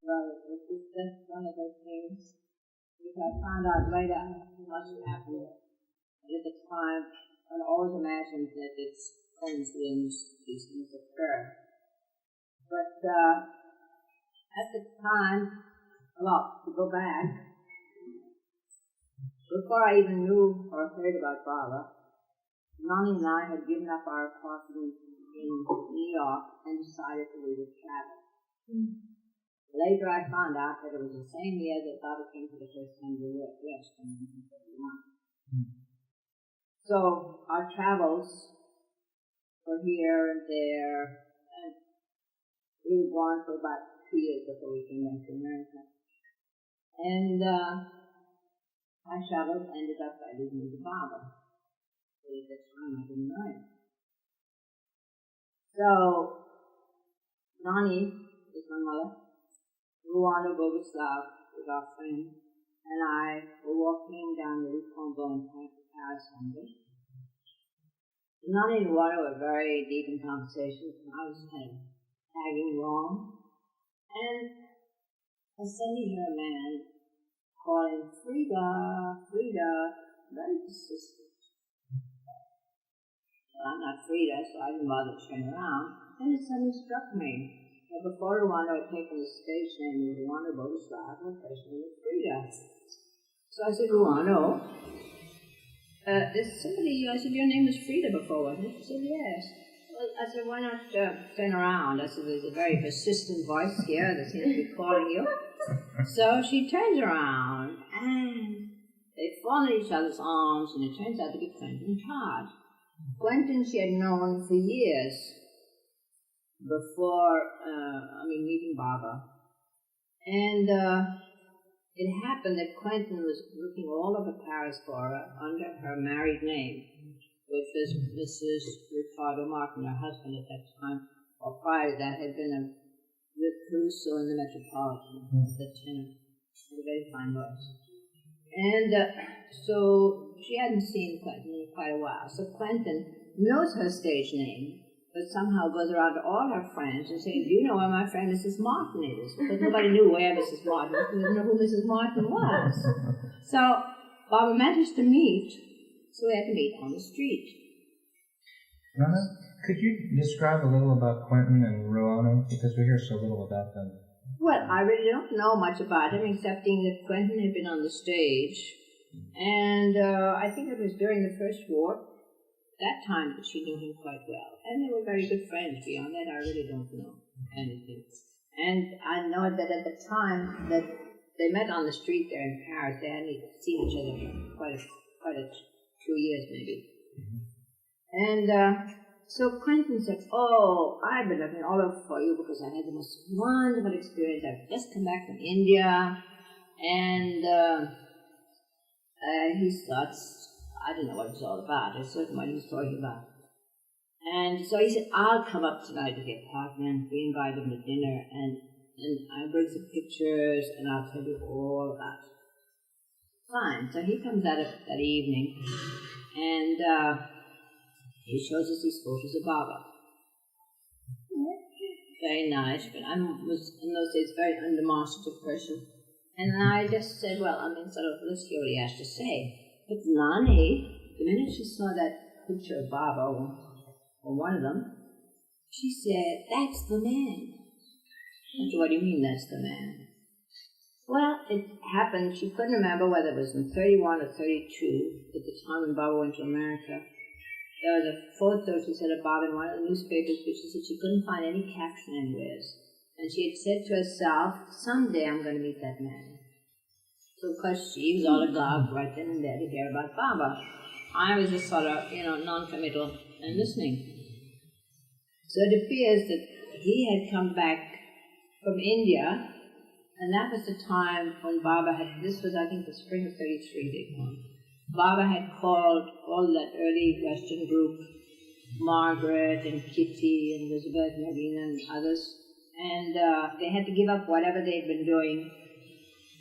Well, it was just one of those things which I found out later must happen. But at the time, one always imagines that it's coincidence, these things occur. But at the time, well, to go back, before I even knew or heard about Baba, Nonny and I had given up our apartment in New York and decided that we would travel. Later I found out that it was the same year that Baba came for the first time to the West in 1951. So our travels were here and there, and we were gone for about 2 years before we came back to America. And my travels ended up by leaving to Baba. But at the time I didn't know it. So Nonny is my mother, Rano Gayley was our friend, and I were walking down the Rue Combo in Paris one day. Nonny and Rano were very deep in conversation, and I was kind of tagging along. And I suddenly hear a man calling, Frida, Frida, very persistent. Well, I'm not Frida, so I didn't bother to turn around. Then it suddenly struck me that before Rano had taken the stage name of Rano Gayley, her first name was Frida. So I said, Rano, there's somebody, I said, your name was Frida before, wasn't it? She said, yes. Well, I said, why not turn around? I said, there's a very persistent voice here that seems to be calling you. So she turns around, and they fall in each other's arms, and it turns out to be Quentin Todd. Quentin she had known for years before, meeting Baba. And it happened that Quentin was looking all over Paris for her under her married name, which was Mrs. Ricardo Martin, her husband at that time, or prior to that had been a Caruso in the Metropolitan, the tenor, a very fine voice. And so she hadn't seen Quentin in quite a while. So Quentin knows her stage name, but somehow goes around to all her friends and says, do you know where my friend Mrs. Martin is? Because nobody knew where Mrs. Martin was, because they didn't know who Mrs. Martin was. So Baba managed to meet, so we had to meet on the street. Rana, could you describe a little about Quentin and Rano, because we hear so little about them? Well, I really don't know much about him, excepting that Quentin had been on the stage, and I think it was during the First War, that time that she knew him quite well. And they were very good friends. Beyond that, I really don't know anything. And I know that at the time that they met on the street there in Paris, they hadn't seen each other for quite a 2 years maybe. And so Quentin said, oh, I've been looking all over for you because I had the most wonderful experience. I've just come back from India, and he starts, I don't know what it was all about. I certain what he was talking about. And so he said, I'll come up tonight to the apartment. We invite him to dinner, and I'll bring some pictures, and I'll tell you all about it. Fine. So he comes out that evening, and he shows us these photos of Baba. Very nice, but I was in those days a very undemonstrative person. And I just said, well, let's hear what he has to say. But Nonny, the minute she saw that picture of Baba, or one of them, she said, that's the man. I said, what do you mean, that's the man? Well, it happened, she couldn't remember whether it was in 31 or 32, at the time when Baba went to America. There was a photo, she said, of Baba in one of the newspapers, but she said she couldn't find any caption anywhere. And she had said to herself, someday I'm going to meet that man. So, of course, she was all agog right then and there to hear about Baba. I was just sort of, non-committal and listening. So it appears that he had come back from India, and that was the time when Baba had, this was, I think, the spring of 33 they called. Baba had called all that early Western group, Margaret and Kitty and Elizabeth and Marina and others, and they had to give up whatever they had been doing,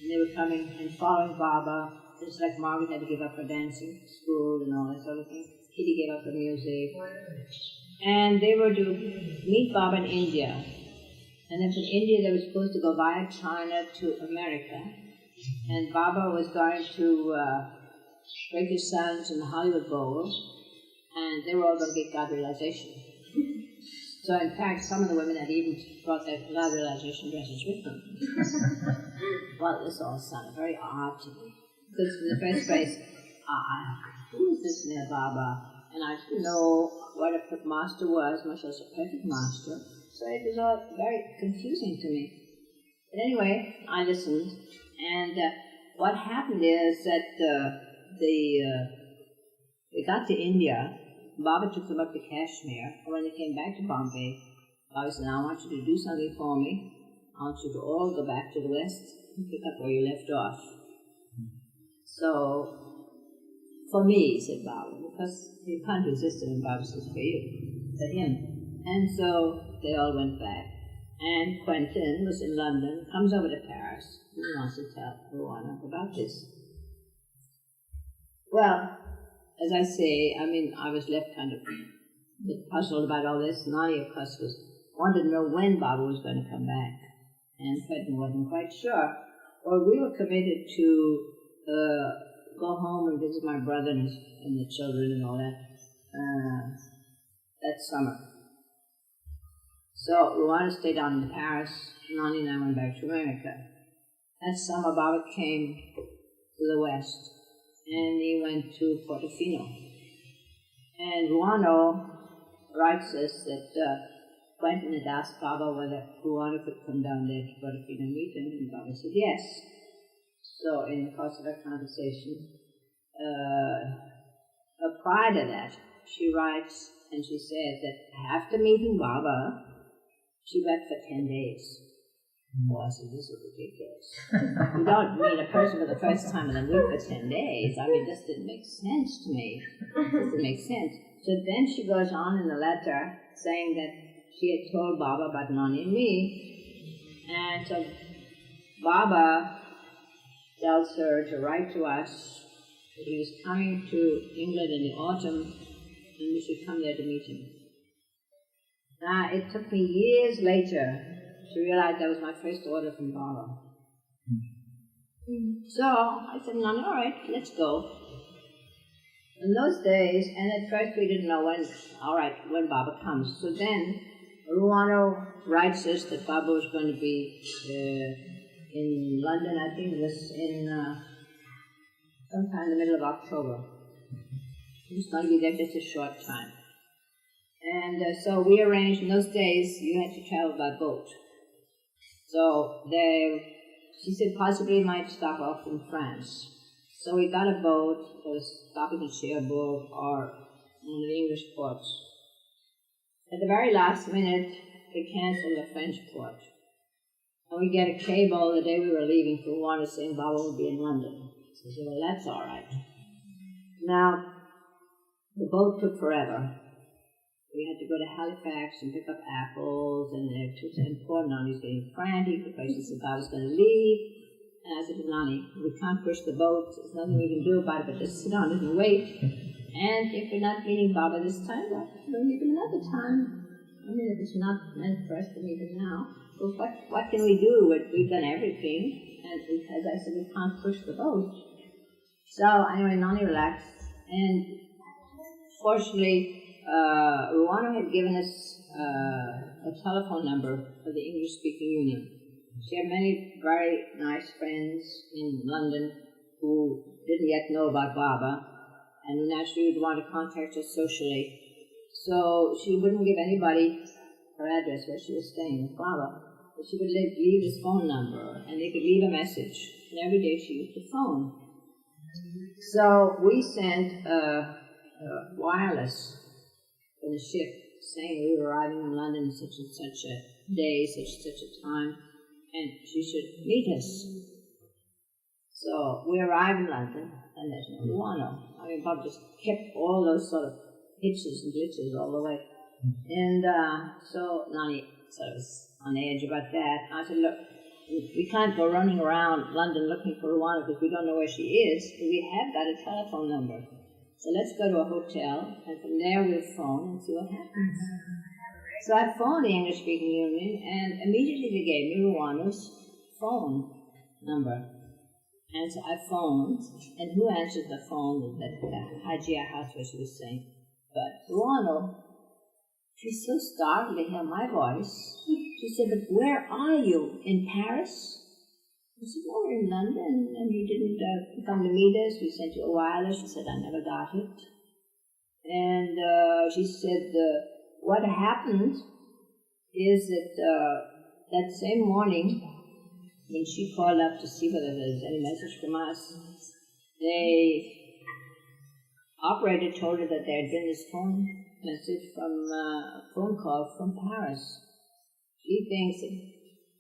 and they were coming and following Baba, just like Margaret had to give up her dancing school and all that sort of thing. Kitty gave up her music, and they were to meet Baba in India. And then from India they were supposed to go via China to America. And Baba was going to break his silence in the Hollywood Bowl, and they were all going to get God realization. So in fact, some of the women had even brought their God realization dresses with them. Well, this all sounded very odd to me. Because in the first place, who is this near Baba? And I didn't know what a master was, much less a perfect master. So it was all very confusing to me. But anyway, I listened, and what happened is that they got to India. Baba took them up to Kashmir, and when they came back to Bombay, Baba said, "Now I want you to do something for me. I want you to all go back to the West and pick up where you left off." So, for me, said Baba, because you can't resist it when Baba says for you, for him. And so they all went back. And Quentin was in London, comes over to Paris, and he wants to tell Rano about this. Well, as I say, I was left kind of a bit puzzled about all this. Nonny, of course, wanted to know when Baba was going to come back. And Quentin wasn't quite sure. Well, we were committed to go home and visit my brother and the children and all that summer. So Rwanda stayed down in Paris, Nonny and I went back to America. That summer Baba came to the West, and he went to Portofino. And Rano writes us that Quentin had asked Baba whether Rano could come down there to Portofino and meet him, and Baba said yes. So in the course of our conversation, prior to that, she writes and she says that after meeting Baba, she wept for 10 days. Well, I said, this is ridiculous. You don't meet a person for the first time and then weep for 10 days. This didn't make sense to me. This didn't make sense. So then she goes on in the letter saying that she had told Baba about Nonny and me. And so Baba tells her to write to us that he was coming to England in the autumn and we should come there to meet him. Now, it took me years later to realize that was my first order from Baba. So I said, Nonny, all right, let's go. In those days, and at first we didn't know when Baba comes. So then Rano writes us that Baba was going to be in London, I think it was in sometime in the middle of October. He was going to be there just a short time. And so we arranged, in those days, you had to travel by boat. So she said possibly might stop off in France. So we got a boat that was stopping in Cherbourg or one of the English ports. At the very last minute, they canceled the French port. And we get a cable the day we were leaving from Rwanda saying Baba would be in London. So I said, well, that's all right. Now, the boat took forever. We had to go to Halifax and pick up apples, and poor Nonny's getting frantic because she said Baba's going to leave. And I said to Nonny, we can't push the boat. There's nothing we can do about it but just sit on it and wait. And if we're not meeting Baba this time, well, we'll meet him another time. If it's not meant for us to meet him now, well, what can we do? We've done everything, and as I said, we can't push the boat. So anyway, Nonny relaxed, and fortunately, Rano had given us a telephone number of the English-speaking union. She had many very nice friends in London who didn't yet know about Baba, and who naturally would want to contact us socially. So she wouldn't give anybody her address where she was staying with Baba, but she would leave his phone number, and they could leave a message. And every day she used the phone. So we sent wireless from the ship saying we were arriving in London such and such a day, such and such a time, and she should meet us. So we arrived in London, and there's no Rano. Bob just kept all those sort of hitches and glitches all the way. And so Nonny sort of was on edge about that. I said, look, we can't go running around London looking for Rwanda because we don't know where she is, but we have got a telephone number. So let's go to a hotel, and from there we'll phone and see what happens. So I phoned the English-speaking union, and immediately they gave me Rano's phone number. And so I phoned, and who answered the phone? That Hygeia House, where she was saying. But Rano, she's so startled to hear my voice. She said, "But where are you? In Paris?" I said, "No, we're in London, and you didn't come to meet us. We sent you a wireless." She said, "I never got it." And she said, what happened is that that same morning, when she called up to see whether there was any message from us, the operator told her that there had been this phone message from a phone call from Paris. She thinks that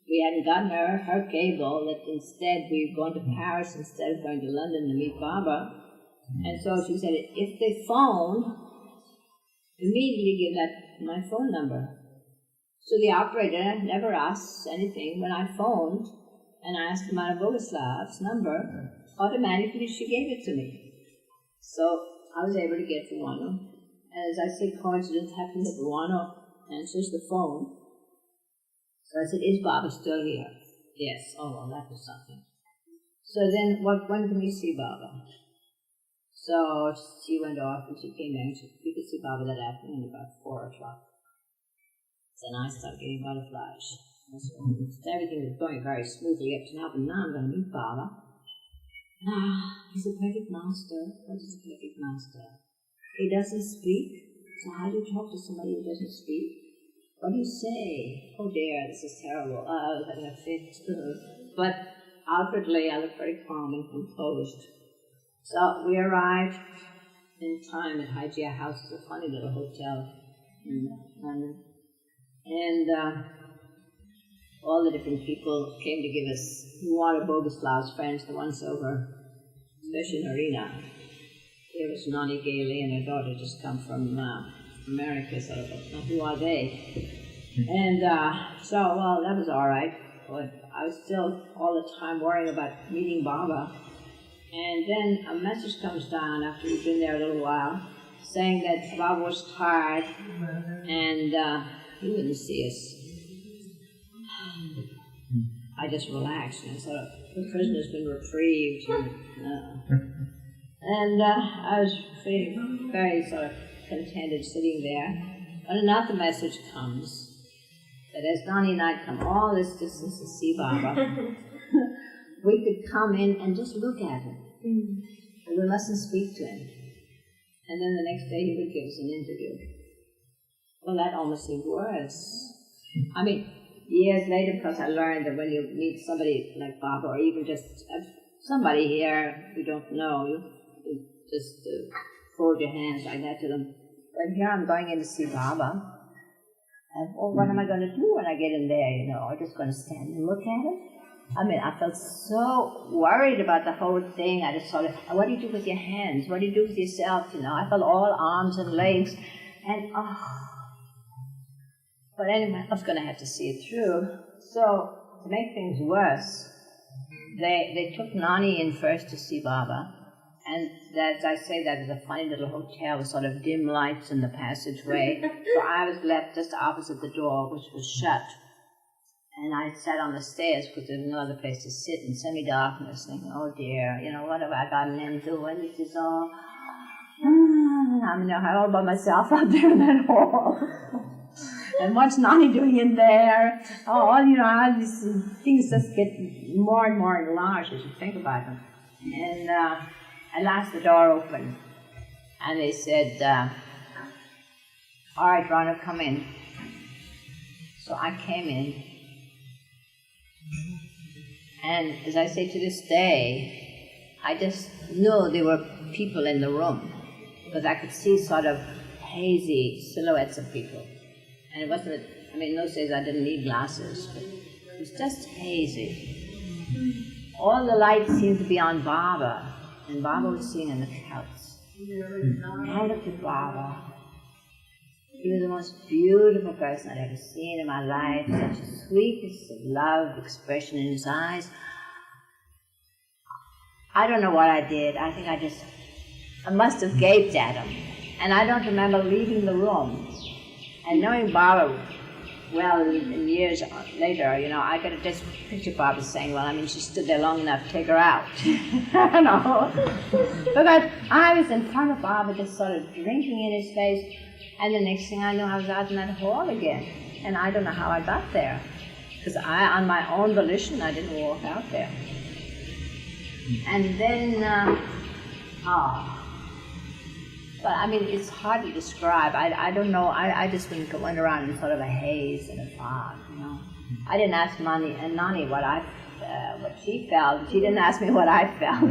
we hadn't gotten her cable, that instead we were going to Paris instead of going to London to meet Baba. And so she said, if they phone, immediately give that my phone number. So the operator never asks anything. When I phoned and I asked Mana Boguslav's number, automatically she gave it to me. So I was able to get Rano. And as I say, coincidence happened that Rano answers the phone. So I said, "Is Baba still here?" "Yes." "Oh, well, that was something." So then, when can we see Baba? So she went off and she came in. We could see Baba that afternoon about 4 o'clock. Then I started getting butterflies. Everything was going very smoothly up to now, but now I'm going to meet Baba. He's a perfect master. What is a perfect master? He doesn't speak. So how do you talk to somebody who doesn't speak? What do you say? Oh dear, this is terrible. I was having a fit. But outwardly, I look very calm and composed. So we arrived in time at Hygeia House. It's a funny little hotel in London. And all the different people came to give us Rano Boguslav's friends, the ones over, especially Narina. There was Nonny Gayley and her daughter just come from America, sort of. Now, who are they? And well, that was all right. But I was still all the time worrying about meeting Baba. And then a message comes down after we've been there a little while, saying that Baba was tired and he wouldn't see us. I just relaxed and sort of, the prisoner's been reprieved. And I was feeling very sort of contented sitting there. But another message comes that as Nonny and I come all this distance to see Baba, we could come in and just look at him. And we mustn't speak to him. And then the next day he would give us an interview. Well, that almost seemed worse. I mean, years later, because I learned that when you meet somebody like Baba, or even just somebody here you don't know, you just fold your hands like that to them. But here I'm going in to see Baba. And what am I going to do when I get in there, you know? I'm just going to stand and look at him? I mean, I felt so worried about the whole thing. I just sort of, what do you do with your hands? What do you do with yourself, you know? I felt all arms and legs. And, But anyway, I was going to have to see it through. So, to make things worse, they took Nonny in first to see Baba. And as I say, that is a funny little hotel with sort of dim lights in the passageway. So I was left just opposite the door, which was shut. And I sat on the stairs because there was no other place to sit in semi-darkness, thinking, oh dear, you know, what have I gotten into? And this is all... I'm all by myself out there in that hall. And what's Nonny doing in there? Oh, you know, all these things just get more and more enlarged as you think about them. And at last the door opened. And they said, all right, Rano, come in. So I came in. And as I say to this day, I just knew there were people in the room because I could see sort of hazy silhouettes of people. And it wasn't, I mean, in those days I didn't need glasses, but it was just hazy. All the lights seemed to be on Baba, and Baba was sitting on the couch. I looked at Baba. He was the most beautiful person I'd ever seen in my life, such a sweetness of love, expression in his eyes. I don't know what I did. I think I must have gaped at him. And I don't remember leaving the room. And knowing Baba well in years later, you know, I could just picture Baba saying, well, I mean, she stood there long enough to take her out. You know? Because I was in front of Baba just sort of drinking in his face, and the next thing I knew, I was out in that hall again. And I don't know how I got there. Because on my own volition, I didn't walk out there. And then, but I mean, it's hard to describe. I don't know. I just went around in sort of a haze and a fog, you know. I didn't ask Nonny what she felt. She didn't ask me what I felt.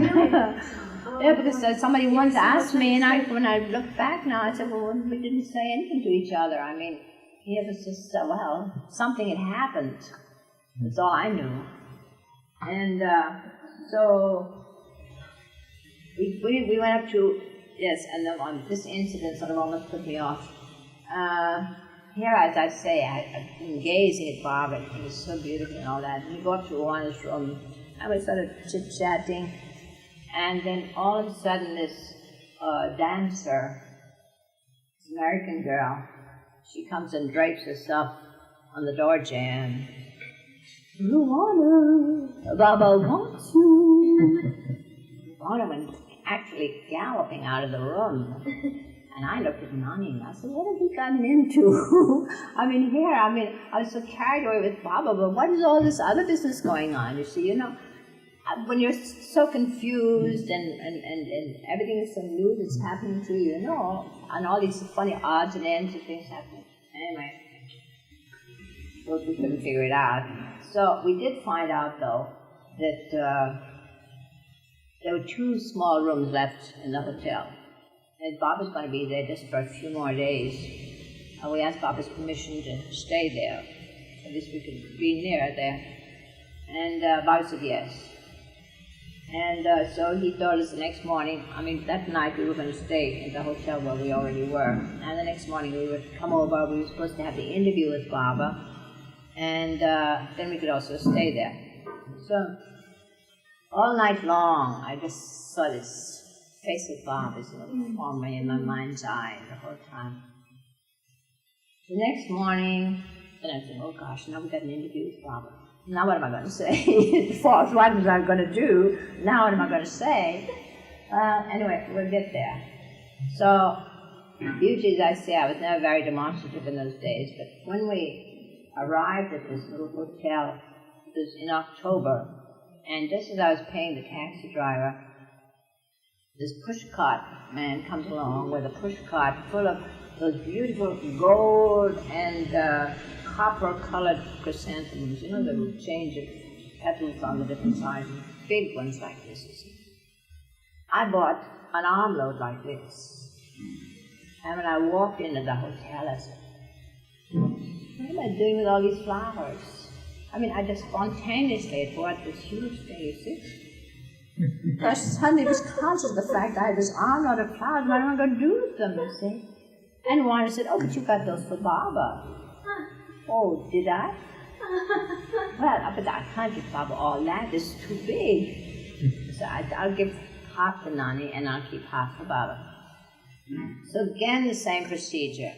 Yeah, because somebody once asked me, and when I look back now, I said, well, we didn't say anything to each other. I mean, it was just, well, something had happened. That's all I knew. And so we went up to, yes, and then this incident sort of almost put me off. Here, as I say, I've been gazing at Baba. It was so beautiful and all that. And we go up to Rano's room, and we started chit-chatting. And then all of a sudden, this dancer, this American girl, she comes and drapes herself on the door jamb. Rano, Baba wants you. Rano went actually galloping out of the room. And I looked at Nonny and I said, what have you gotten into? I was so carried away with Baba, but what is all this other business going on? You see, you know, when you're so confused and everything is so new that's happening to you, you know, and all these funny odds and ends of things happening. Anyway, well, we couldn't figure it out. So we did find out, though, that there were 2 small rooms left in the hotel. And Bob was going to be there just for a few more days. And we asked Bob's permission to stay there. At least we could be near there. And Bob said yes. And so he told us the next morning, I mean, that night we were going to stay in the hotel where we already were. And the next morning we would come over. We were supposed to have the interview with Baba. And then we could also stay there. So all night long, I just saw this face of Baba's forming in my mind's eye the whole time. The next morning, then I said, oh gosh, now we got an interview with Baba. Now what am I going to say? Before, what was I going to do? Now what am I going to say? Anyway, we'll get there. So, usually, as I say, I was never very demonstrative in those days, but when we arrived at this little hotel, it was in October, and just as I was paying the taxi driver, this pushcart man comes along with a pushcart full of those beautiful gold and copper-colored chrysanthemums, you know, the change of petals on the different sizes, big ones like this. I bought an armload like this. And when I walked into the hotel, I said, what am I doing with all these flowers? I mean, I just spontaneously bought this huge thing, you see? I suddenly was conscious of the fact I had this armload of flowers. What am I going to do with them, you see? And Rano said, oh, but you got those for Baba. Oh, did I? Well, but I can't give Baba all that. It's too big. So I'll give half to Nonny and I'll keep half for Baba. So again, the same procedure.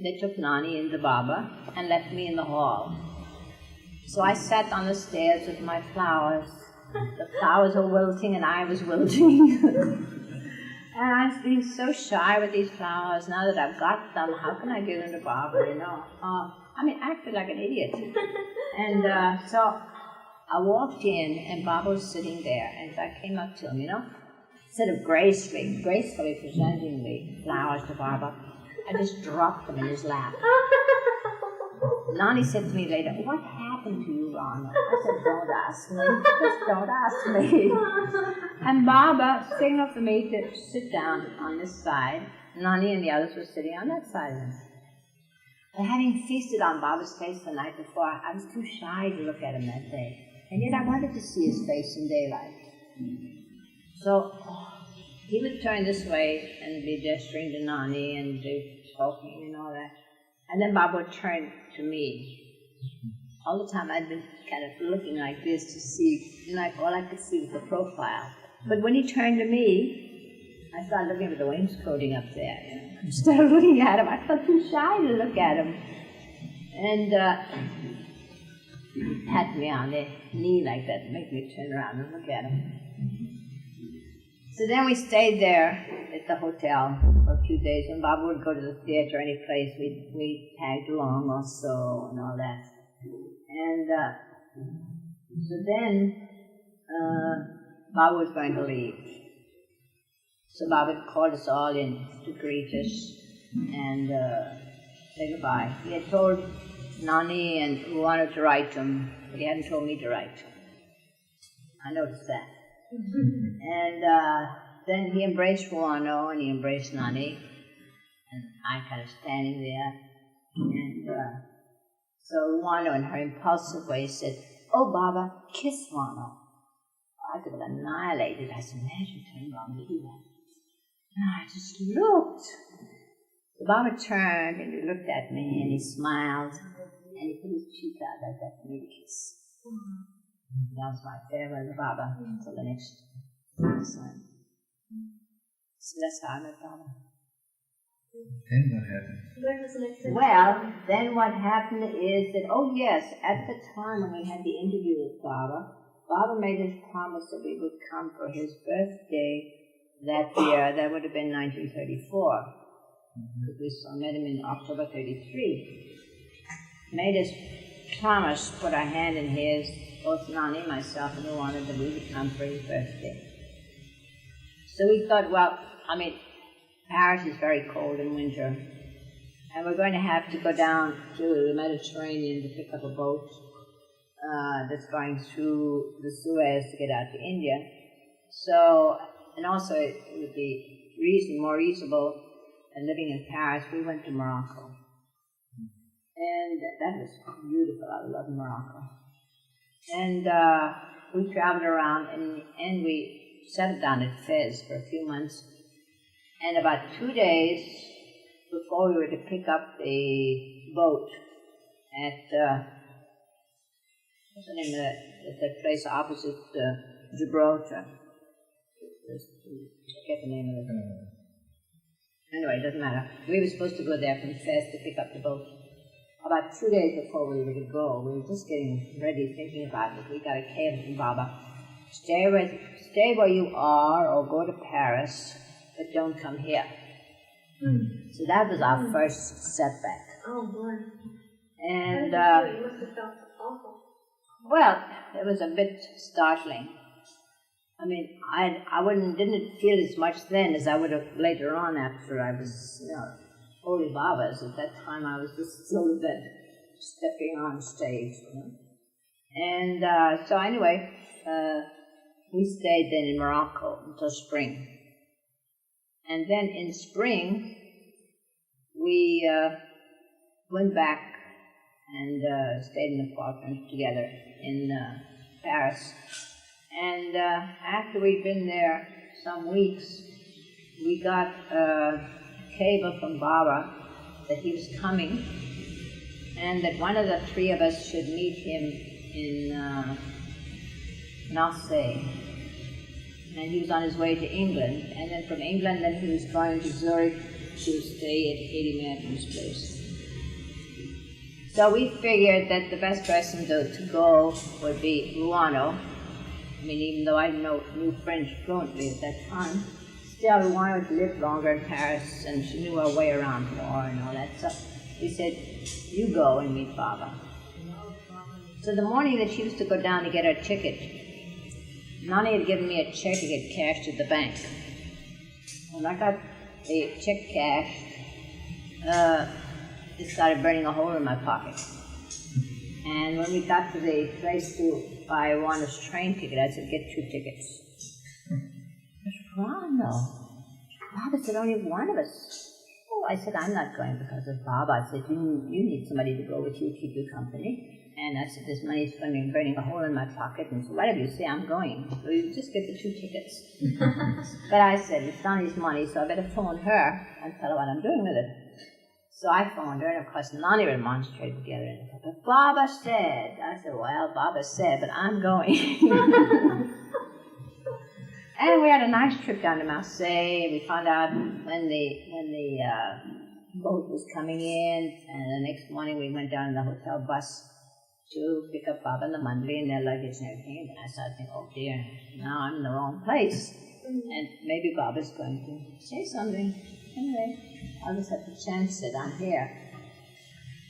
They took Nonny into Baba and left me in the hall. So I sat on the stairs with my flowers. The flowers were wilting and I was wilting. And I was being so shy with these flowers. Now that I've got them, how can I give them to Baba, you know? I mean, I acted like an idiot. And so I walked in and Baba was sitting there. And I came up to him, you know? Instead of gracefully presenting the flowers to Baba, I just dropped them in his lap. Nonny said to me later, what happened to you, Rano? I said, don't ask me. Just don't ask me. And Baba signaled for me to sit down on this side. Nonny and the others were sitting on that side of him. But having feasted on Baba's face the night before, I was too shy to look at him that day. And yet I wanted to see his face in daylight. So he would turn this way and be gesturing to Nonny and talking and all that. And then Baba would turn to me. All the time I'd been kind of looking like this to see, like all I could see was the profile. But when he turned to me, I started looking at the wainscoting up there. I started looking at him. I felt too shy to look at him. And he pat me on the knee like that and make me turn around and look at him. So then we stayed there at the hotel for a few days. When Baba would go to the theater or any place, we tagged along also and all that. And so then Baba was going to leave. So Baba called us all in to greet us and say goodbye. He had told Nonny and Rano to write to him, but he hadn't told me to write to him. I noticed that. And then he embraced Rano and he embraced Nonny, and I kind of standing there. And so Rano, in her impulsive way, said, "Oh, Baba, kiss Rano." I could have annihilated. I said, "Imagine turning around and do that." And I just looked. So Baba turned and he looked at me and he smiled and he put his cheek out like that for me to kiss. That was my farewell to Baba until the next time. So that's how I met Baba. Then what happened? When was the next time? Well, then what happened is that, oh yes, at the time when we had the interview with Baba, Baba made his promise that we would come for his birthday that year. That would have been 1934. Because we met him in October 33. Made his promise, put our hand in his, both Nonny, myself, and Rano, that we would come for his birthday. So we thought, well, Paris is very cold in winter, and we're going to have to go down to the Mediterranean to pick up a boat that's going through the Suez to get out to India. So, and also it would be more reasonable than living in Paris. We went to Morocco. And that was beautiful. I love Morocco. And we traveled around and we settled down at Fez for a few months. And about 2 days before we were to pick up the boat at, what's the name of that place opposite Gibraltar? I forget the name of it. Anyway, it doesn't matter. We were supposed to go there from Fez to pick up the boat. About 2 days before we were to go, we were just getting ready, thinking about it. We got a cable from Baba. Stay where you are or go to Paris, but don't come here. So that was our first setback. Oh, boy. And, You must have felt awful. well, it was a bit startling. I didn't feel as much then as I would have later on after I was, holy Babas. At that time I was just still a bit stepping on stage, And so anyway, we stayed then in Morocco until spring. And then in spring, we went back and stayed in the apartment together in Paris. And after we'd been there some weeks, we got a cable from Baba that he was coming and that one of the three of us should meet him in Marseille. And he was on his way to England. And then from England, then he was going to Zurich to stay at Katie Matthew's place. So we figured that the best person to go would be Rano. Even though I knew French fluently at that time, still we wanted to live longer in Paris, and she knew her way around more and all that stuff. We said, you go and meet Baba. So the morning that she was to go down to get her ticket, Nonny had given me a check to get cashed at the bank. When I got the check cashed, it started burning a hole in my pocket. And when we got to the place to buy Rano's train ticket, I said, get 2 tickets. But Rano, Baba said, only one of us. Oh, I said, I'm not going because of Baba. I said, you need somebody to go with you, keep you company. And I said, this money's burning a hole in my pocket. And so whatever you say, I'm going. So you just get the 2 tickets. But I said, it's Nonny's money, so I better phone her and tell her what I'm doing with it. So I phoned her, and of course Nonny remonstrated together. And but Baba said, I said, well, Baba said, but I'm going. And we had a nice trip down to Marseille. We found out when the boat was coming in, and the next morning we went down in the hotel bus to pick up Baba and the Mandli and their luggage and everything. And I started thinking, oh dear, now I'm in the wrong place. And maybe Baba's going to say something. Anyway, I'll just have to chance it. I'm here.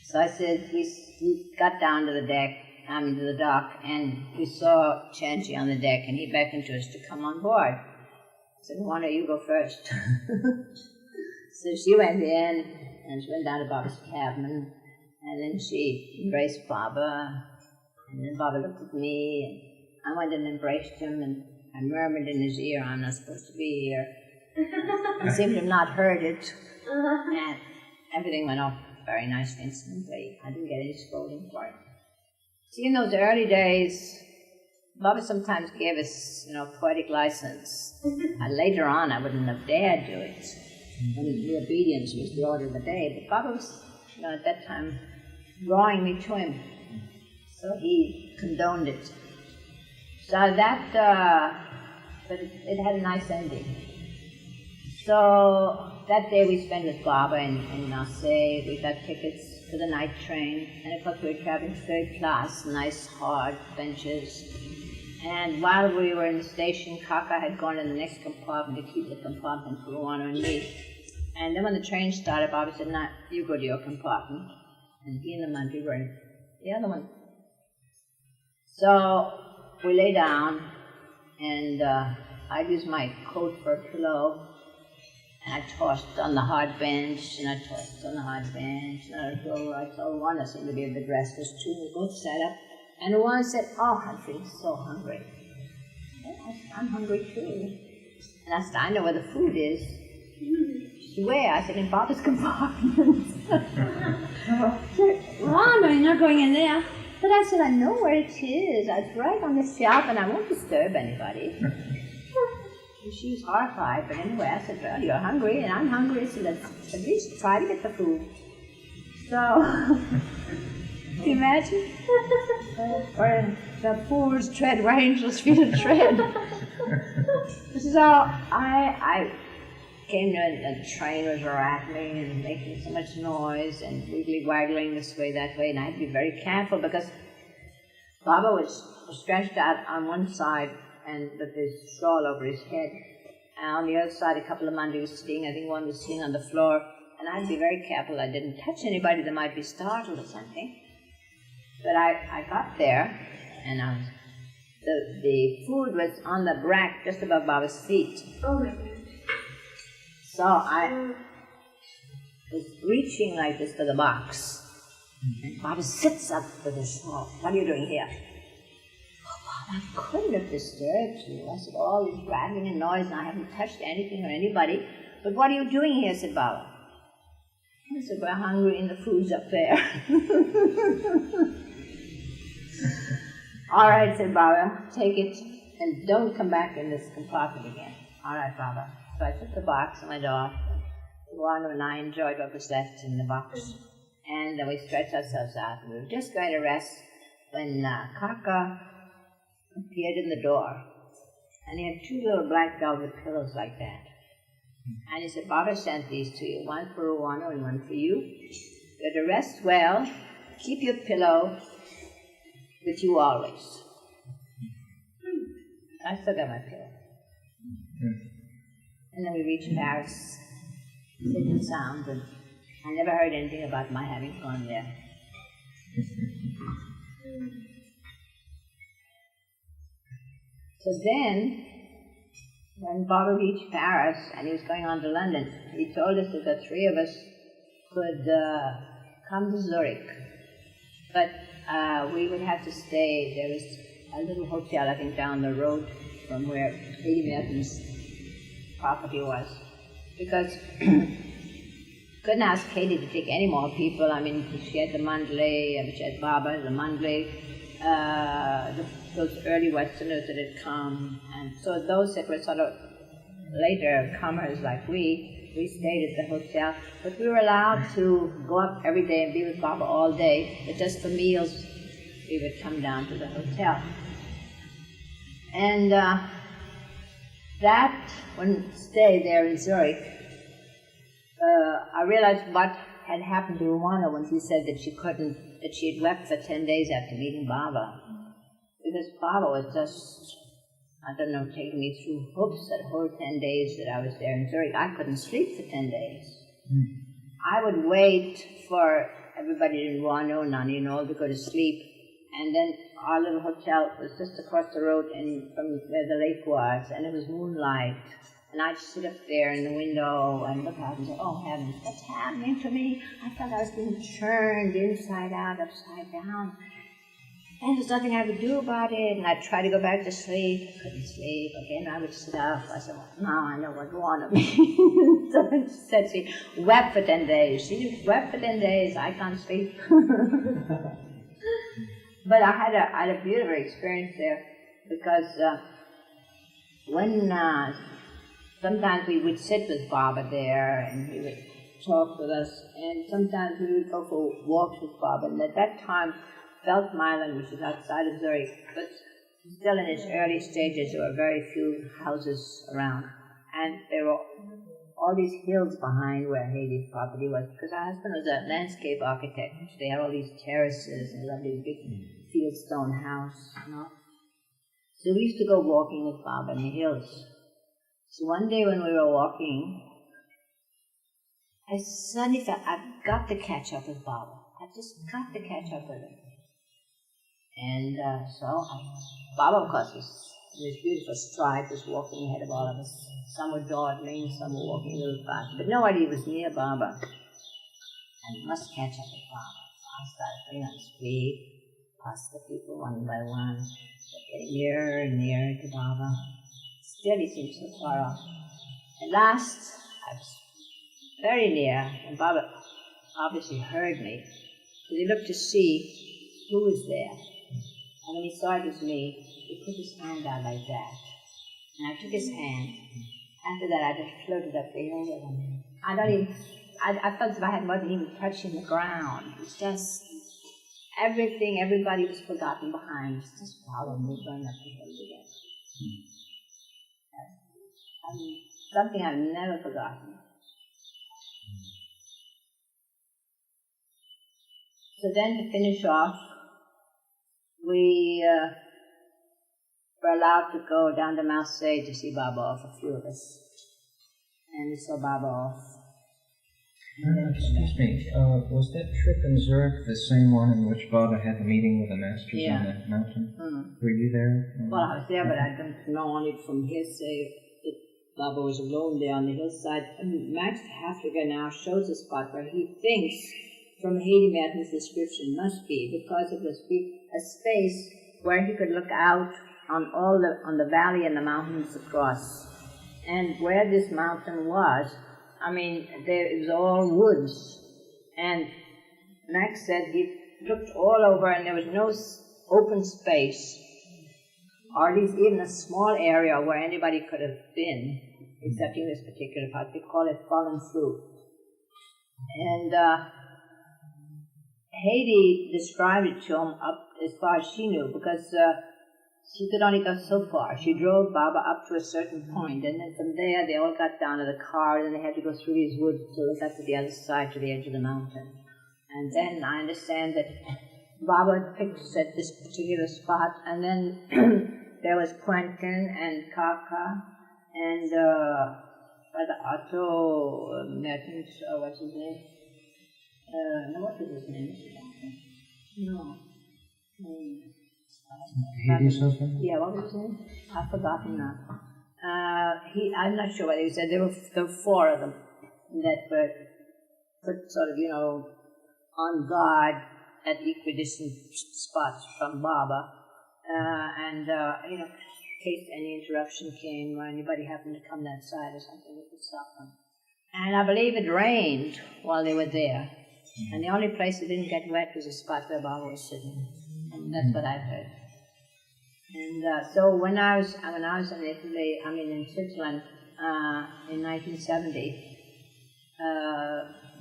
So I said, we got down to the deck, to the dock, and we saw Chanchi on the deck, and he beckoned to us to come on board. I said, why don't you go first? So she went in, and she went down to Baba's cabin, and then she embraced Baba, and then Baba looked at me, and I went and embraced him, and I murmured in his ear, I'm not supposed to be here. I seemed to have not heard it, and everything went off very nicely instantly. I didn't get any scolding for it. See, in those early days, Baba sometimes gave us, poetic license. And later on, I wouldn't have dared do it. And the obedience was the order of the day. But Baba was, at that time, drawing me to him. So he condoned it. So that, but it had a nice ending. So that day we spent with Baba in Marseille. We got tickets for the night train, and of course we were traveling third class, nice hard benches. And while we were in the station, Kaka had gone in the next compartment to keep the compartment for Rano and me. And then when the train started, Baba said, "Now you go to your compartment," and he and the Mandri were in the other one. So we lay down, and I used my coat for a pillow. And I tossed on the hard bench, and I tossed on the hard bench, and I told Rana seemed to be a bit restless too. We both sat up, and Rana said, "Oh, I'm feeling so hungry." "I'm hungry too." And I said, "I know where the food is." She said, "Where?" I said, "In Baba's compartment." "Rana, you're not going in there." But I said, "I know where it is. It's right on the shelf, and I won't disturb anybody." She was horrified, but anyway, I said, "Well, you're hungry, and I'm hungry, so let's at least try to get the food." So, can you imagine? Or the fools tread where angels feet to tread. So I came to, and the train was rattling and making so much noise and wiggly-waggling this way, that way, and I had to be very careful because Baba was stretched out on one side and with his shawl over his head. And on the other side, a couple of Mandis were sitting. I think one was sitting on the floor. And I had to be very careful I didn't touch anybody that might be startled or something. But I got there, and the food was on the rack just above Baba's feet. Oh my God. So I was reaching like this for the box. And Baba sits up with his shawl. "What are you doing here?" "I couldn't have disturbed you." I said, "All this rattling and noise, and I haven't touched anything or anybody. But what are you doing here?" said Baba. I said, "We're hungry and the food's up there." "All right," said Baba, "take it and don't come back in this compartment again." "All right, Baba." So I took the box and went off. Rano and I enjoyed what was left in the box. And then we stretched ourselves out. We were just going to rest when Kaka appeared in the door, and he had two little black velvet pillows like that. And he said, "Baba sent these to you, one for Rano and one for you. You're to rest well, keep your pillow with you always." I still got my pillow. And then we reached Paris, safe and sound, and I never heard anything about my having gone there. So then, when Baba reached Paris and he was going on to London, he told us that the three of us could come to Zurich. But we would have to stay. There was a little hotel, I think, down the road from where Lady Merton's property was. Because couldn't ask Katie to take any more people. I mean, she had the Mandalay, she had Baba, the Mandalay, those early Westerners that had come. And so those that were sort of later comers like we stayed at the hotel. But we were allowed to go up every day and be with Baba all day. But just for meals, we would come down to the hotel. And that one stay there in Zurich, I realized what had happened to Rano when she said that she had wept for 10 days after meeting Baba. Because Baba was just, I don't know, taking me through hoops that whole 10 days that I was there in Zurich. I couldn't sleep for 10 days. I would wait for everybody in Rano, Nonny and all to go to sleep. And then our little hotel was just across the road from where the lake was, and it was moonlight. And I'd sit up there in the window and look out and say, oh heavens, what's happening to me? I thought I was being turned inside out, upside down. And there's nothing I could do about it. And I'd try to go back to sleep. I couldn't sleep. Again, I would sit up. I said, well, now I know what Rano means. So she said she wept for 10 days. She wept for 10 days. I can't sleep. But I had a beautiful experience there because when sometimes we would sit with Baba there and he would talk with us, and sometimes we would go for walks with Baba. And at that time, Feldmeilen, which is outside of Zurich, but still in its early stages, there were very few houses around. And there were all these hills behind where Heidi's property was, because her husband was a landscape architect. They had all these terraces and a lovely big fieldstone house, you know. So we used to go walking with Baba in the hills. So one day when we were walking, I suddenly felt I've got to catch up with Baba. I've just got to catch up with him. And Baba, of course, was in his beautiful stride, was walking ahead of all of us. Some were dawdling, some were walking a little fast, but nobody was near Baba. And must catch up with Baba. So I started putting on speed, past the people one by one, getting nearer and nearer to Baba. Still he seemed so far off. At last, I was very near, and Baba obviously heard me, because he looked to see who was there. And when he saw it was me, he put his hand out like that. And I took his hand. After that, I just floated up the hill with him. I felt as if I wasn't even touching the ground. It was just everything, everybody was forgotten behind. It was just following me going up the hill together. Something I've never forgotten. So then to finish off, we were allowed to go down to Marseille to see Baba off, a few of us. And we saw Baba off. Excuse me, was that trip in Zurich the same one in which Baba had the meeting with the masters on the mountain? Were you there? Well, I was there, but I don't know on it from hearsay that Baba was alone there on the hillside. And Max Hafliger now shows a spot where he thinks, from Heidi Merton's description, must be, because it was a space where he could look out on the valley and the mountains across. And where this mountain was, I mean, it was all woods. And Max said he looked all over and there was no open space, or at least even a small area where anybody could have been, except in this particular part. They call it fallen fruit. And Heidi described it to him up as far as she knew, because she could only go so far. She drove Baba up to a certain point, and then from there they all got down to the car, and then they had to go through these woods till they got to the other side, to the edge of the mountain. And then I understand that Baba picked at this particular spot, and then there was Quentin and Kaka and Brother Otto Mertens, what's his name? No, what was his name? No. Heidi's husband? Yeah, what was his name? I've forgotten now. I'm not sure what he said. There were four of them that were put sort of, on guard at equidistant spots from Baba. In case any interruption came or anybody happened to come that side or something, we could stop them. And I believe it rained while they were there. And the only place that didn't get wet was the spot where Baba was sitting. And that's what I've heard. And so when I was in Italy, in Switzerland, in 1970,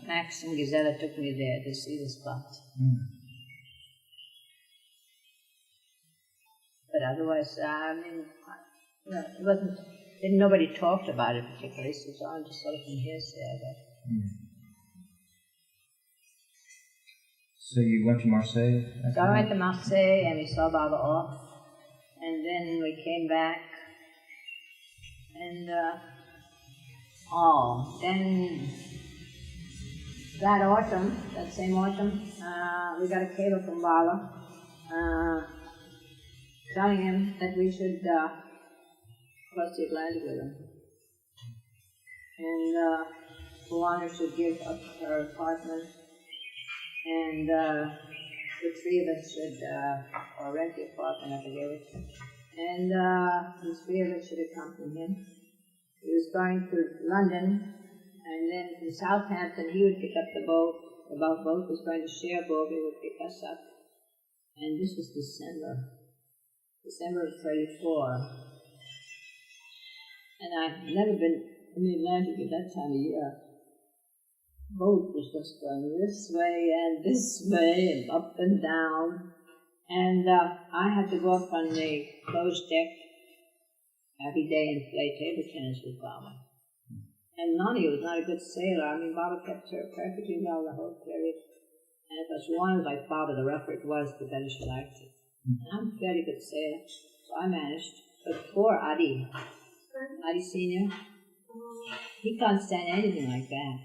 Max and Gisela took me there to see the spot. But otherwise, it nobody talked about it particularly, so it's all just sort of from hearsay, I guess. So you went to Marseille? So I went to Marseille and we saw Baba off, and then we came back, and then that same autumn, we got a cable from Baba telling him that we should cross the Atlantic with him. And Luana should give up her apartment, and the three of us should, or rent the apartment, I forget which, and the three of us should accompany him. He was going to London, and then from Southampton he would pick up the boat. The boat was going to Cherbourg, he would pick us up. And this was December of 34. And I'd never been in the Atlantic at that time of year. The boat was just going this way and up and down. And I had to go up on the closed deck every day and play table tennis with Baba. And Nonny was not a good sailor. I mean, Baba kept her perfectly well the whole period. And if I wanted like Baba, the rougher it was, the better she liked it. And I'm a very good sailor, so I managed. But poor Adi Senior, he can't stand anything like that.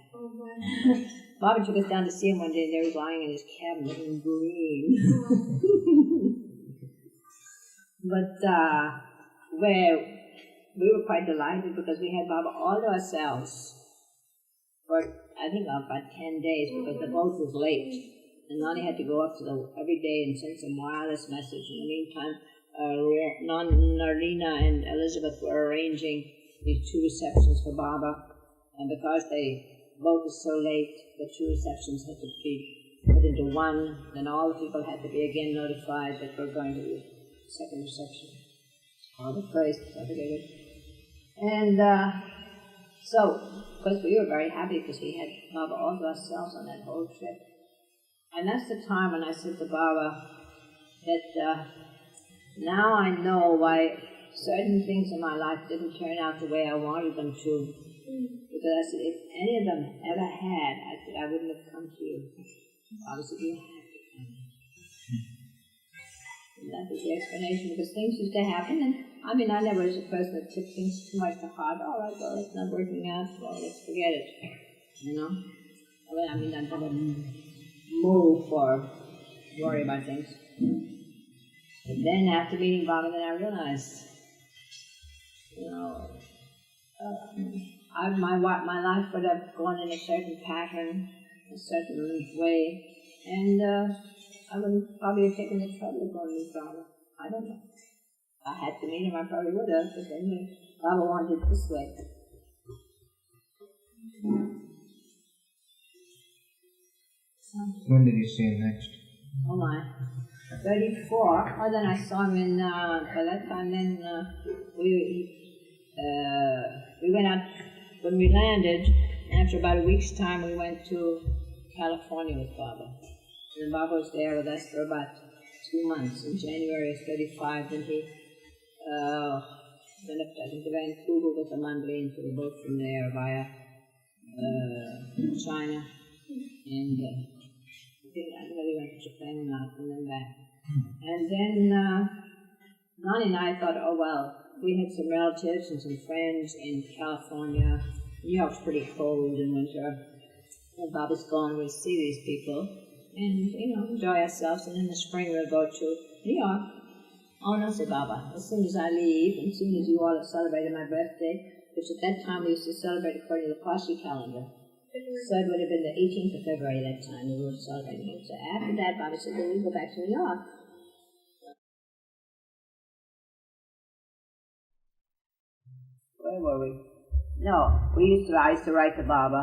Baba took us down to see him one day, and there he was lying in his cabin looking green. But we were quite delighted because we had Baba all to ourselves for, I think, about 10 days because the boat was late. And Nonny had to go up to every day and send some wireless message. In the meantime, Narlina and Elizabeth were arranging these two receptions for Baba. And because the boat was so late, the two receptions had to be put into one. Then all the people had to be again notified that we're going to the second reception. All the praise, I forget it. And so, of course, we were very happy because we had Baba all to ourselves on that whole trip. And that's the time when I said to Baba that now I know why certain things in my life didn't turn out the way I wanted them to. Because I said, if any of them ever had, I said, I wouldn't have come to you. Baba said, you have to come. And that was the explanation, because things used to happen, and I mean, I never was a person that took things too much to heart. All right, well, it's not working out, well, let's forget it. You know? I mean, I never move or worry about things. But then, after meeting Baba, then I realized, you know, my life would have gone in a certain pattern, a certain way, and I wouldn't probably have taken the trouble of going to meet Baba. I don't know. If I had to meet him, I probably would have, but then Baba wanted it this way. When did you see him next? Oh my. 34. Oh, then I saw him in, by that time then, we went out, when we landed, after about a week's time, we went to California with Baba. And Baba was there with us for about 2 months. In January of 35, then he went up, I think, to Vancouver with the Mandalay into the boat from there via China. And I think he went to Japan and not, and then back. And then Nonny and I thought, oh well, we had some relatives and some friends in California. New York's pretty cold in winter. When Baba's gone, we'll see these people and, you know, enjoy ourselves. And in the spring we'll go to New York. Oh no, said Baba, as soon as I leave, and as soon as you all have celebrated my birthday, which at that time we used to celebrate according to the Parsi calendar. So it would have been the 18th of February that time we were celebrating it. So after that, Baba said, then we go back to New York. Where were we? No, I used to write to Baba.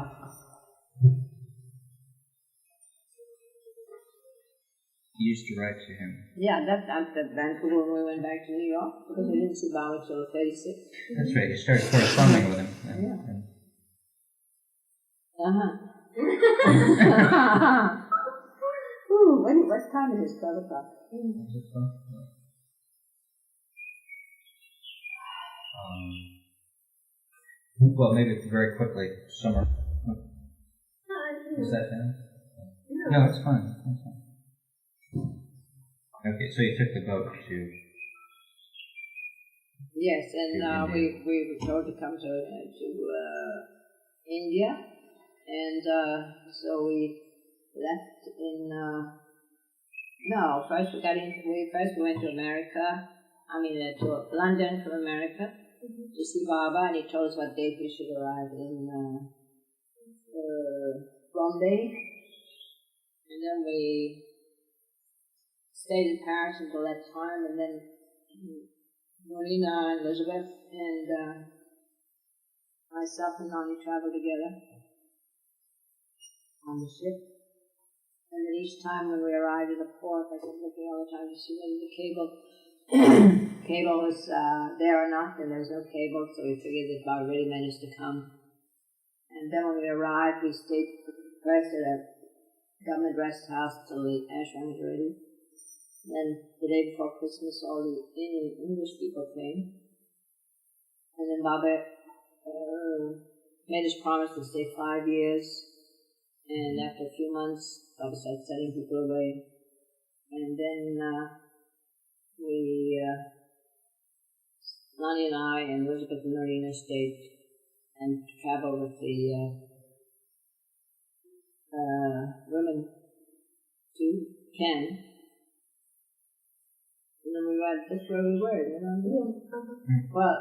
You used to write to him? Yeah, that's after Vancouver when we went back to New York, because we didn't see Baba until 36. That's right, you started corresponding with him. Yeah. Ooh, what time is it? 12 o'clock. Well, maybe very quickly. Summer. Is that down? No, it's fine. It's fine. Okay, so you took the boat to... Yes, and we were told to come to India, and so we left in... first we went to America, to London from America, to see Baba, and he told us what date we should arrive in Bombay, and then we stayed in Paris until that time, and then Marina and Elizabeth and myself and Nonny traveled together on the ship. And then each time when we arrived at the port, I kept looking all the time to see whether the cable was there or not, and there was no cable, so we figured that Bob really managed to come. And then when we arrived, we stayed first at a government rest house till the ashram was ready. Then the day before Christmas, all the English people came. And then Baba made his promise to stay 5 years. And after a few months, Baba started sending people away. And then Nonny and I and Elizabeth and Marina stayed and traveled with the women to Ken. And then we were just where we were, you know? Well,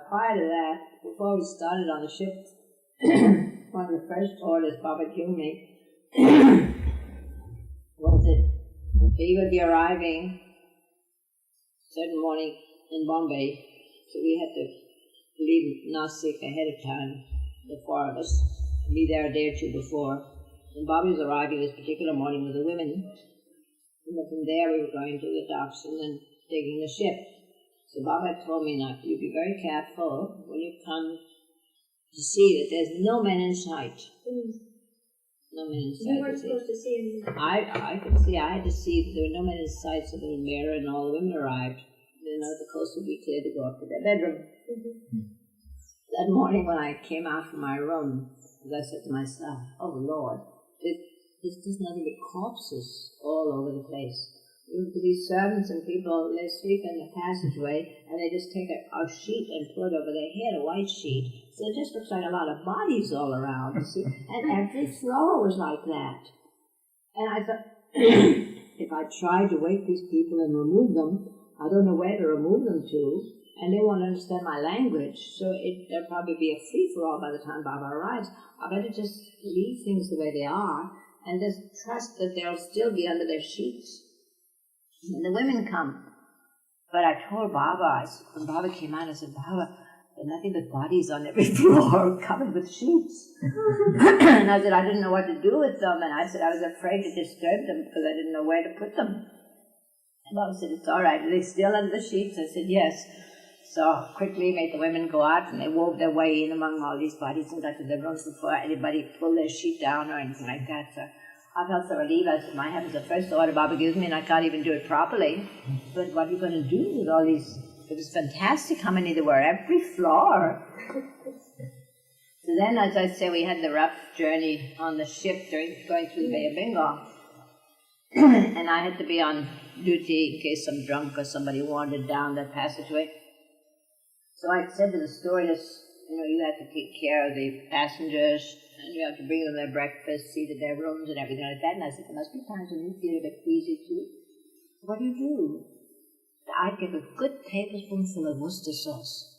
prior to that, before we started on the ship, one of the first orders Baba gave me was that he would be arriving a certain morning in Bombay, so we had to leave Nasik ahead of time, the four of us, and be there a day or two before. And Baba was arriving this particular morning with the women. And then from there we were going to the docks and then taking the ship. So Baba told me now, you be very careful when you come to see that there's no men in sight. No men in sight. You weren't supposed to see anything. I could see, I had to see that there were no men in sight, so the mayor and all the women arrived. Then the coast would be clear to go up to their bedroom. That morning when I came out from my room, I said to myself, oh Lord, there's just nothing but corpses all over the place. These servants and people, they sleep in the passageway and they just take a sheet and put it over their head, a white sheet. So it just looks like a lot of bodies all around, you see. And every floor was like that. And I thought, if I tried to wake these people and remove them, I don't know where to remove them to, and they won't understand my language, so there'll probably be a free-for-all by the time Baba arrives. I better just leave things the way they are and just trust that they'll still be under their sheets. And the women come. But I told Baba, when Baba came out, I said, Baba, there's nothing but bodies on every floor covered with sheets. And I said, I didn't know what to do with them, and I said I was afraid to disturb them because I didn't know where to put them. And Baba said, it's all right. Are they still under the sheets? I said, yes. So quickly made the women go out, and they wove their way in among all these bodies and got to their rooms before anybody pulled their sheet down or anything like that. So I felt so relieved. I said, my heavens, the first order Baba gives me, and I can't even do it properly. But what are you going to do with all these? It was fantastic how many there were, every floor. So then, as I say, we had the rough journey on the ship going through the Bay of Bengal. And I had to be on duty in case some drunk or somebody wandered down that passageway. So I said to the stewardess, you have to take care of the passengers, and you have to bring them their breakfast, see to their rooms and everything like that. And I said, there must be times when you feel a bit queasy too. What do? I'd get a good tablespoonful of Worcester sauce.